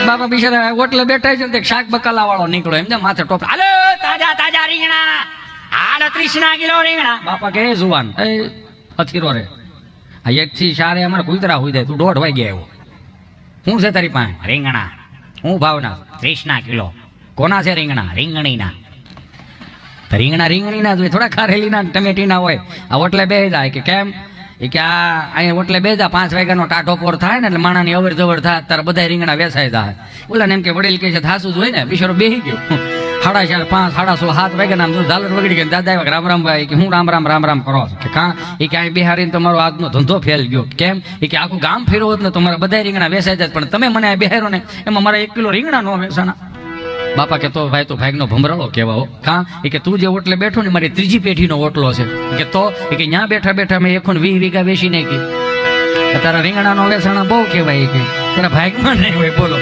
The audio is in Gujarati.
બાપા બિચારા ઓટલે બેઠા છે ને શાક બકાલા વાળો નીકળો એમ માથે ટોપ હાલો તાજા તાજા રીંગણા 38 કિલો રીંગણા બાપા કે જુવાન એ હથીરો રે આ એક થી ચારે અમારે કુતરા હોય જાય તું 1:30 વાગે આવ્યો શું છે તારી પાસે રીંગણા હું ભાવના 30 કિલો કોના છે રીંગણા રીંગણીના રીંગણીના જોઈએ થોડા ખારેલીના ટમેટીના હોય આ ઓટલે બે જાય કે કેમ એ કે આ અહીંયા ઓટલે બે જા 5 વાગ્યાનો ટાઢો પોર થાય ને એટલે માણાની અવર જવર થાય ત્યારે બધા રીંગણા વેચાઈ જાય ઓલા ને એમ કે વડીલ કે છે થાસું જ હોય ને બિચારો બેસી ગયો 4:30 5 6:30 7 વાગ્યા નામ ઝાલર વગડી ગઈ દાદા આવ્યા રામ રામ ભાઈ કે હું રામ રામ રામ રામ કરો કે કા એ કે અહીં બિહારીને તમારો આજનો ધંધો ફેલ ગયો કેમ એ કે આખું ગામ ફેરવો હોત ને તમારા બધા રીંગણા વેચાઈ જાય પણ તમે મને બિહારો ને એમાં મારા 1 કિલો રીંગણા નો વેચાણા બાપા કે તો ભાઈ તું ભાઈનો ભમરાળો કહેવા હો કા એ કે તું જે ઓટલે બેઠો ને મારી ત્રીજી પેઢીનો ઓટલો છે કે તો એ કે ત્યાં બેઠા બેઠા મેં 120 વીઘા વેચી નાખી તારા રીંગણાનો વેચાણા બહુ કહેવાય કે તારા ભાગમાં નહીં હોય બોલો